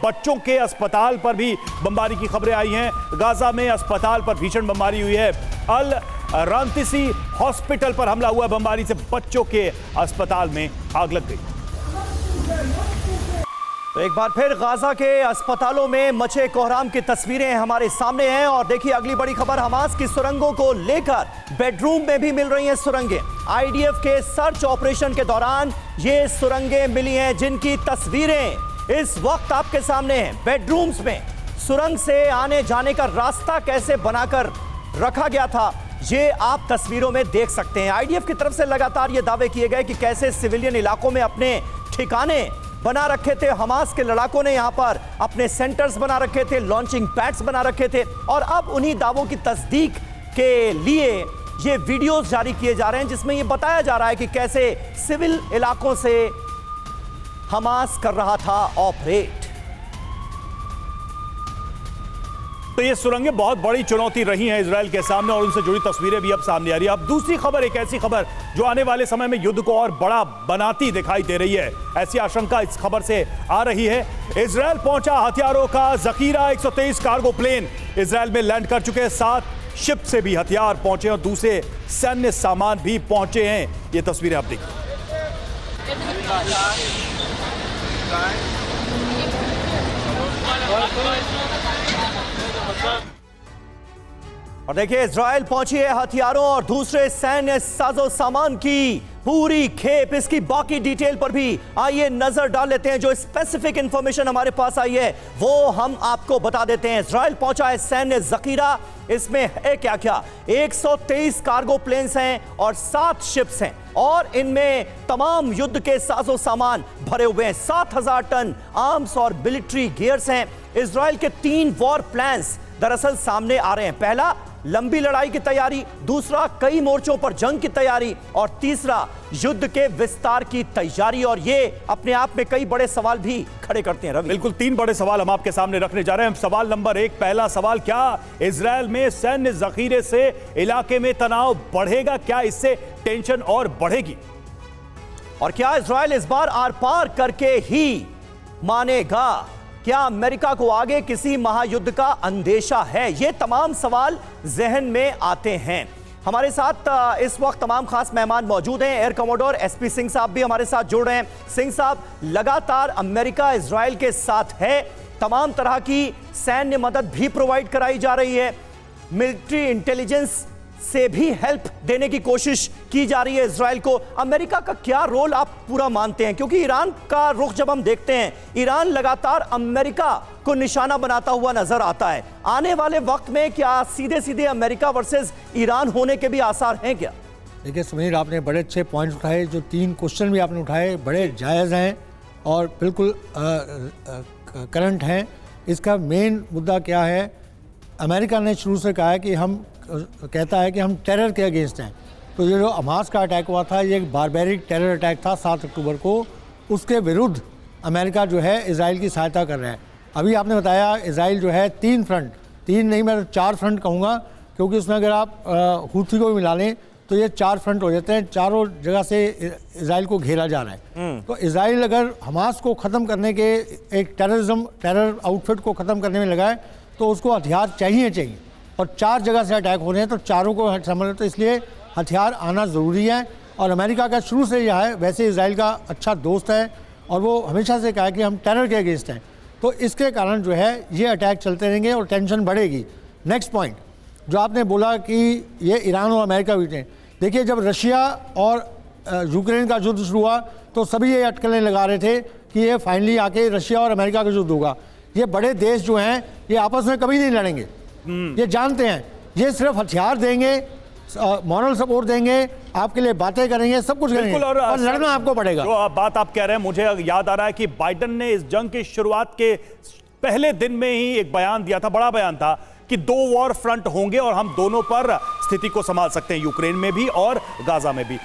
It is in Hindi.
बच्चों के अस्पताल पर भी बमबारी की खबरें आई हैं। गाजा में अस्पताल पर भीषण बमबारी हुई है। अल रांतिसी हॉस्पिटल पर हमला हुआ। बमबारी से बच्चों के अस्पताल में आग लग गई। तो एक बार फिर गाजा के अस्पतालों में मचे कोहराम की तस्वीरें हमारे सामने हैं। और देखिए अगली बड़ी खबर, हमास की सुरंगों को लेकर बेडरूम में भी मिल रही हैं सुरंगें। आईडीएफ के सर्च ऑपरेशन के दौरान ये सुरंगें मिली हैं, जिनकी तस्वीरें इस वक्त आपके सामने हैं। बेडरूम्स में सुरंग से आने जाने का रास्ता कैसे बनाकर रखा गया था, ये आप तस्वीरों में देख सकते हैं। आईडीएफ की तरफ से लगातार ये दावे किए गए कि कैसे सिविलियन इलाकों में अपने ठिकाने बना रखे थे। हमास के लड़ाकों ने यहां पर अपने सेंटर्स बना रखे थे, लॉन्चिंग पैड्स बना रखे थे। और अब उन्हीं दावों की तस्दीक के लिए ये वीडियोस जारी किए जा रहे हैं, जिसमें ये बताया जा रहा है कि कैसे सिविल इलाकों से हमास कर रहा था ऑपरेट। तो ये सुरंगें बहुत बड़ी चुनौती रही हैं इजराइल के सामने, और उनसे जुड़ी तस्वीरें भी अब सामने आ रही है। अब दूसरी खबर, एक ऐसी खबर जो आने वाले समय में युद्ध को और बड़ा बनाती दिखाई दे रही है, ऐसी आशंका इस खबर से आ रही है। इजराइल पहुंचा हथियारों का जखीरा। 123 कार्गो प्लेन इजराइल में लैंड कर चुके हैं। 7 शिप से भी हथियार पहुंचे और दूसरे सैन्य सामान भी पहुंचे हैं। ये तस्वीरें आप देखिए। और देखिए इजराइल पहुंची है हथियारों और दूसरे सैन्य साजो सामान की पूरी खेप। इसकी बाकी डिटेल पर भी आइए नजर डाल लेते हैं। जो स्पेसिफिक इंफॉर्मेशन हमारे पास आई है वो हम आपको बता देते हैं। इजराइल पहुंचा है सैन्य जखीरा। इसमें है क्या क्या, 123 कार्गो प्लेन्स हैं और 7 शिप्स हैं, और इनमें तमाम युद्ध के साजो सामान भरे हुए हैं। 7000 टन आर्म्स और मिलिट्री गियर्स हैं। इजराइल के 3 वॉर प्लान्स दरअसल सामने आ रहे हैं। पहला, लंबी लड़ाई की तैयारी, दूसरा कई मोर्चों पर जंग की तैयारी, और तीसरा युद्ध के विस्तार की तैयारी। और ये अपने आप में कई बड़े सवाल भी खड़े करते हैं। रवि, बिल्कुल 3 बड़े सवाल हम आपके सामने रखने जा रहे हैं। सवाल नंबर 1, पहला सवाल, क्या इजराइल में सैन्य जखीरे से इलाके में तनाव बढ़ेगा? क्या इससे टेंशन और बढ़ेगी? और क्या इजराइल इस बार आर पार करके ही मानेगा? क्या अमेरिका को आगे किसी महायुद्ध का अंदेशा है? ये तमाम सवाल जहन में आते हैं। हमारे साथ इस वक्त तमाम खास मेहमान मौजूद हैं। एयर कमोडोर एसपी सिंह साहब भी हमारे साथ जुड़ रहे हैं। सिंह साहब, लगातार अमेरिका इजराइल के साथ है, तमाम तरह की सैन्य मदद भी प्रोवाइड कराई जा रही है, मिलिट्री इंटेलिजेंस से भी हेल्प देने की कोशिश की जा रही है इजराइल को। अमेरिका का क्या रोल आप पूरा मानते हैं? क्योंकि ईरान का रुख जब हम देखते हैं, ईरान लगातार अमेरिका को निशाना बनाता हुआ नजर आता है। आने वाले वक्त में क्या सीधे सीधे अमेरिका वर्सेस ईरान होने के भी आसार हैं क्या? देखिए सुनील, आपने बड़े अच्छे पॉइंट्स उठाए। जो 3 क्वेश्चन भी आपने उठाए बड़े जायज़ हैं और बिल्कुल करंट हैं। इसका मेन मुद्दा क्या है? अमेरिका ने शुरू से कहा है कि हम कहता है कि हम टेरर के अगेंस्ट हैं। तो ये जो हमास का अटैक हुआ था, ये एक बारबेरिक टेरर अटैक था 7 अक्टूबर को। उसके विरुद्ध अमेरिका जो है इजराइल की सहायता कर रहा है। अभी आपने बताया इजराइल जो है 3 फ्रंट, 3 नहीं मैं 4 फ्रंट कहूँगा, क्योंकि उसमें अगर आप हूथी को भी मिला लें तो ये 4 फ्रंट हो जाते हैं। चारों जगह से इजराइल को घेरा जा रहा है। तो इजराइल अगर हमास को ख़त्म करने के, एक टेरर आउटफिट को ख़त्म करने में लगा है, तो उसको हथियार चाहिए। और 4 जगह से अटैक हो रहे हैं, तो चारों को संभालना, तो इसलिए हथियार आना ज़रूरी है। और अमेरिका का शुरू से यह है, वैसे इजराइल का अच्छा दोस्त है और वो हमेशा से कहा है कि हम टेरर के अगेंस्ट हैं। तो इसके कारण जो है ये अटैक चलते रहेंगे और टेंशन बढ़ेगी। नेक्स्ट पॉइंट जो आपने बोला कि ये ईरान और अमेरिका बीच में, देखिए जब रशिया और यूक्रेन का युद्ध शुरू हुआ तो सभी ये अटकलें लगा रहे थे कि ये फाइनली आके रशिया और अमेरिका का युद्ध होगा। ये बड़े देश जो हैं ये आपस में कभी नहीं लड़ेंगे, ये जानते हैं। ये सिर्फ हथियार देंगे, मॉरल सपोर्ट देंगे, आपके लिए बातें करेंगे, सब कुछ करेंगे और लड़ना आपको पड़ेगा। जो बात आप कह रहे हैं, मुझे याद आ रहा है कि बाइडेन ने इस जंग की शुरुआत के पहले दिन में ही एक बयान दिया था, बड़ा बयान था, कि 2 वॉर फ्रंट होंगे और हम दोनों पर स्थिति को संभाल सकते हैं, यूक्रेन में भी और गाजा में भी।